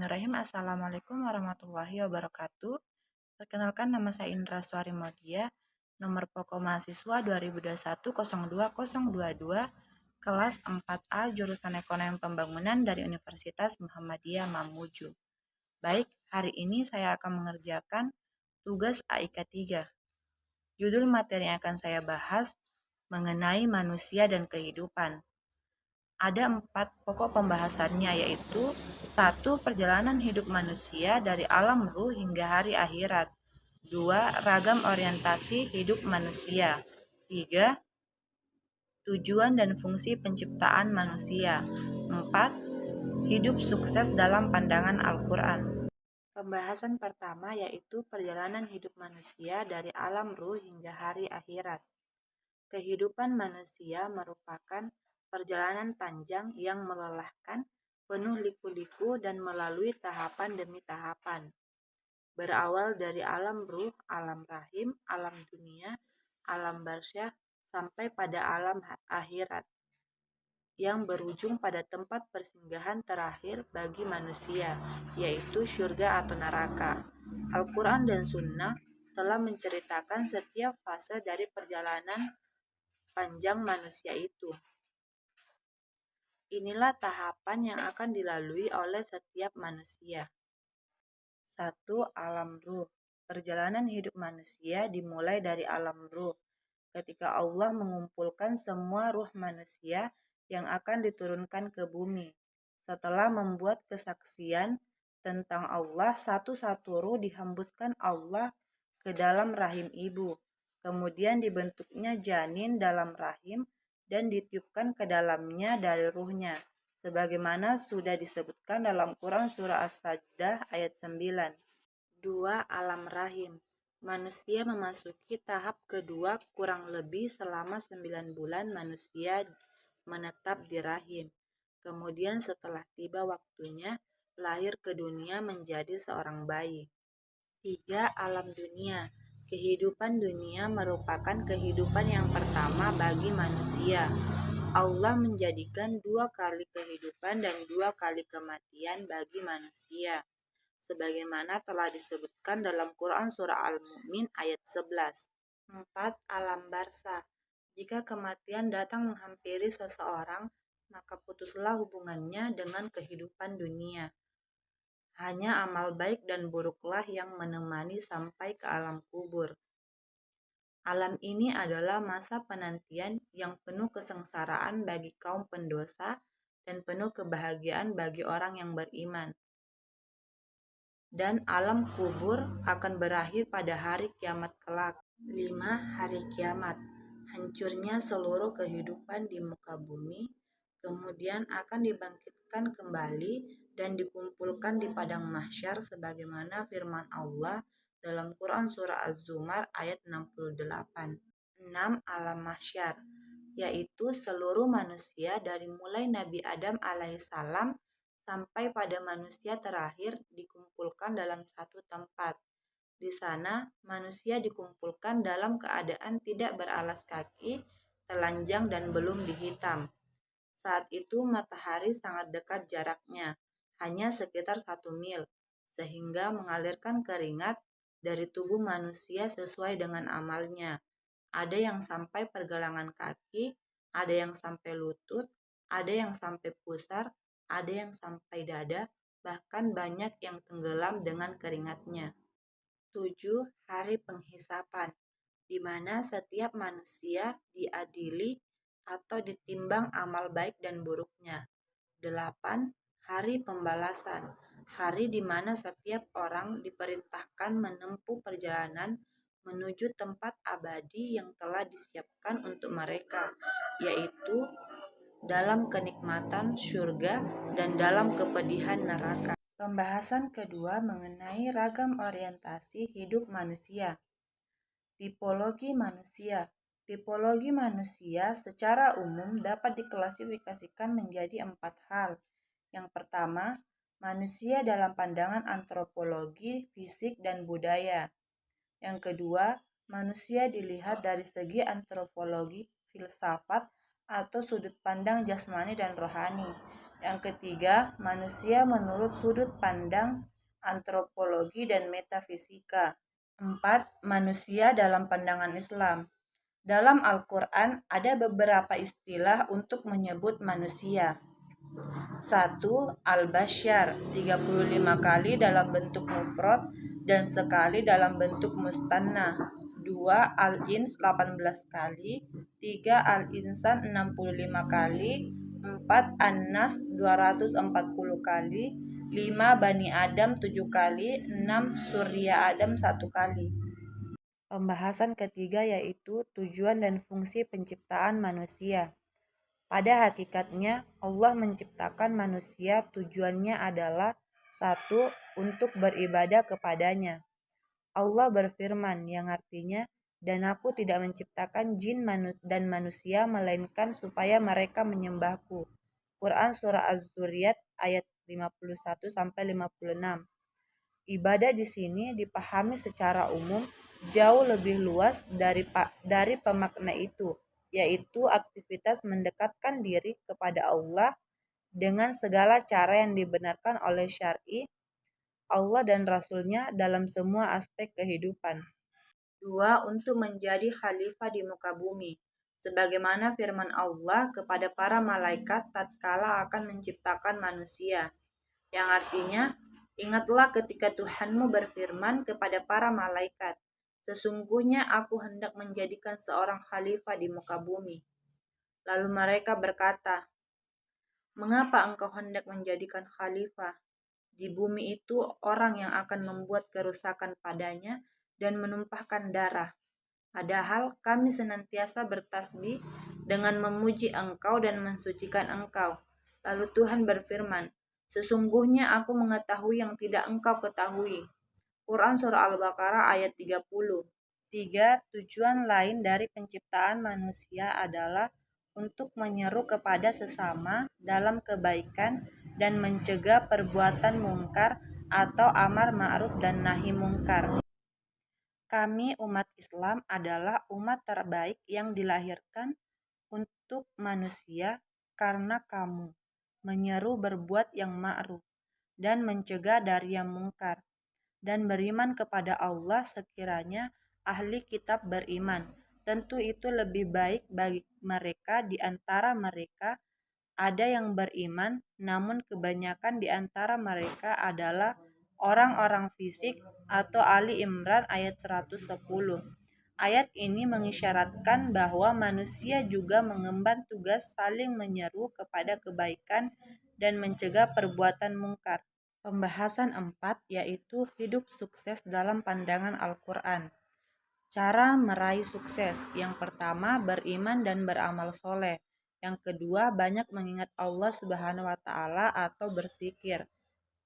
Bismillahirrahmanirrahim. Assalamualaikum warahmatullahi wabarakatuh. Perkenalkan, nama saya Indra Suari Modia, nomor pokok mahasiswa 2021 02 kelas 4A, jurusan Ekonomi Pembangunan dari Universitas Muhammadiyah Mamuju. Baik, hari ini saya akan mengerjakan tugas AIK 3. Judul materi yang akan saya bahas mengenai manusia dan kehidupan. Ada 4 pokok pembahasannya, yaitu 1. Perjalanan hidup manusia dari alam ruh hingga hari akhirat. 2. Ragam orientasi hidup manusia. 3. Tujuan dan fungsi penciptaan manusia. 4. Hidup sukses dalam pandangan Al-Quran. Pembahasan pertama yaitu perjalanan hidup manusia dari alam ruh hingga hari akhirat. Kehidupan manusia merupakan perjalanan panjang yang melelahkan, penuh liku-liku dan melalui tahapan demi tahapan. Berawal dari alam ruh, alam rahim, alam dunia, alam barsyah, sampai pada alam akhirat, yang berujung pada tempat persinggahan terakhir bagi manusia, yaitu surga atau neraka. Al-Quran dan Sunnah telah menceritakan setiap fase dari perjalanan panjang manusia itu. Inilah tahapan yang akan dilalui oleh setiap manusia. 1. Alam ruh. Perjalanan hidup manusia dimulai dari alam ruh, ketika Allah mengumpulkan semua ruh manusia yang akan diturunkan ke bumi. Setelah membuat kesaksian tentang Allah, satu-satu ruh dihembuskan Allah ke dalam rahim ibu. Kemudian dibentuknya janin dalam rahim dan ditiupkan ke dalamnya dari ruhnya, sebagaimana sudah disebutkan dalam Quran surah As-Sajdah ayat 9. 2. Alam rahim. Manusia memasuki tahap kedua kurang lebih selama 9 bulan manusia menetap di rahim. Kemudian setelah tiba waktunya, lahir ke dunia menjadi seorang bayi. 3. Alam dunia. Kehidupan dunia merupakan kehidupan yang pertama bagi manusia. Allah menjadikan 2 kali kehidupan dan 2 kali kematian bagi manusia, sebagaimana telah disebutkan dalam Quran surah Al-Mu'min ayat 11. 4. Alam barzakh. Jika kematian datang menghampiri seseorang, maka putuslah hubungannya dengan kehidupan dunia. Hanya amal baik dan buruklah yang menemani sampai ke alam kubur. Alam ini adalah masa penantian yang penuh kesengsaraan bagi kaum pendosa dan penuh kebahagiaan bagi orang yang beriman. Dan alam kubur akan berakhir pada hari kiamat kelak. 5. Hari kiamat. Hancurnya seluruh kehidupan di muka bumi, kemudian akan dibangkitkan kembali dan dikumpulkan di padang mahsyar sebagaimana firman Allah dalam Quran surah Az-Zumar ayat 68. 6. Alam mahsyar, yaitu seluruh manusia dari mulai Nabi Adam alaihissalam sampai pada manusia terakhir dikumpulkan dalam satu tempat. Di sana, manusia dikumpulkan dalam keadaan tidak beralas kaki, telanjang dan belum dihitam. Saat itu matahari sangat dekat jaraknya, hanya sekitar 1 mil, sehingga mengalirkan keringat dari tubuh manusia sesuai dengan amalnya. Ada yang sampai pergelangan kaki, ada yang sampai lutut, ada yang sampai pusar, ada yang sampai dada, bahkan banyak yang tenggelam dengan keringatnya. 7. Hari penghisapan, di mana setiap manusia diadili atau ditimbang amal baik dan buruknya. 8. Hari pembalasan, hari di mana setiap orang diperintahkan menempuh perjalanan menuju tempat abadi yang telah disiapkan untuk mereka, yaitu dalam kenikmatan surga dan dalam kepedihan neraka. Pembahasan kedua mengenai ragam orientasi hidup manusia. Tipologi manusia. Tipologi manusia secara umum dapat diklasifikasikan menjadi 4 hal. Yang pertama, manusia dalam pandangan antropologi, fisik, dan budaya. Yang kedua, manusia dilihat dari segi antropologi, filsafat, atau sudut pandang jasmani dan rohani. Yang ketiga, manusia menurut sudut pandang antropologi dan metafisika. 4. Manusia dalam pandangan Islam. Dalam Al-Quran ada beberapa istilah untuk menyebut manusia. 1. Al-Bashar 35 kali dalam bentuk mufrad dan sekali dalam bentuk mustanna. 2. Al-Ins 18 kali. 3. Al-Insan 65 kali. 4. An-Nas 240 kali. 5. Bani Adam 7 kali. 6. Surya Adam 1 kali. Pembahasan ketiga yaitu tujuan dan fungsi penciptaan manusia. Pada hakikatnya, Allah menciptakan manusia tujuannya adalah 1. Untuk beribadah kepadanya. Allah berfirman yang artinya, dan aku tidak menciptakan jin dan manusia melainkan supaya mereka menyembahku. Quran Surah Az-Zuriyat ayat 51-56. Ibadah di sini dipahami secara umum jauh lebih luas dari pemakna itu, yaitu aktivitas mendekatkan diri kepada Allah dengan segala cara yang dibenarkan oleh syar'i Allah dan Rasul-Nya dalam semua aspek kehidupan. 2. Untuk menjadi khalifah di muka bumi. Sebagaimana firman Allah kepada para malaikat tatkala akan menciptakan manusia, yang artinya, ingatlah ketika Tuhanmu berfirman kepada para malaikat, sesungguhnya aku hendak menjadikan seorang khalifah di muka bumi. Lalu mereka berkata, mengapa engkau hendak menjadikan khalifah? Di bumi itu orang yang akan membuat kerusakan padanya dan menumpahkan darah. Padahal kami senantiasa bertasbih dengan memuji engkau dan mensucikan engkau. Lalu Tuhan berfirman, sesungguhnya aku mengetahui yang tidak engkau ketahui. Quran Surah Al-Baqarah ayat 30. 3. Tujuan lain dari penciptaan manusia adalah untuk menyeru kepada sesama dalam kebaikan dan mencegah perbuatan mungkar atau amar ma'ruf dan nahi mungkar. Kami umat Islam adalah umat terbaik yang dilahirkan untuk manusia karena kamu menyeru berbuat yang ma'ruf dan mencegah dari yang mungkar dan beriman kepada Allah sekiranya ahli kitab beriman. Tentu itu lebih baik bagi mereka di antara mereka ada yang beriman, namun kebanyakan di antara mereka adalah orang-orang fisik atau Ali Imran ayat 110. Ayat ini mengisyaratkan bahwa manusia juga mengemban tugas saling menyeru kepada kebaikan dan mencegah perbuatan mungkar. Pembahasan 4 yaitu hidup sukses dalam pandangan Al-Quran. Cara meraih sukses. Yang pertama, beriman dan beramal soleh. Yang kedua, banyak mengingat Allah Subhanahu wa Ta'ala atau berzikir.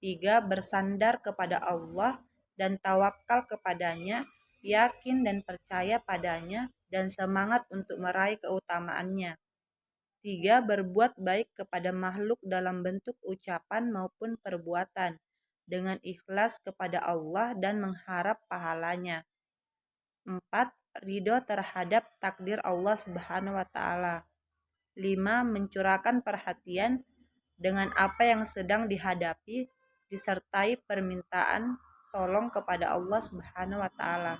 3. Bersandar kepada Allah dan tawakal kepadanya, yakin dan percaya padanya, dan semangat untuk meraih keutamaannya. 3. Berbuat baik kepada makhluk dalam bentuk ucapan maupun perbuatan, dengan ikhlas kepada Allah dan mengharap pahalanya. 4. Ridho terhadap takdir Allah Subhanahu wa Ta'ala. 5. Mencurahkan perhatian dengan apa yang sedang dihadapi disertai permintaan tolong kepada Allah Subhanahu wa Ta'ala.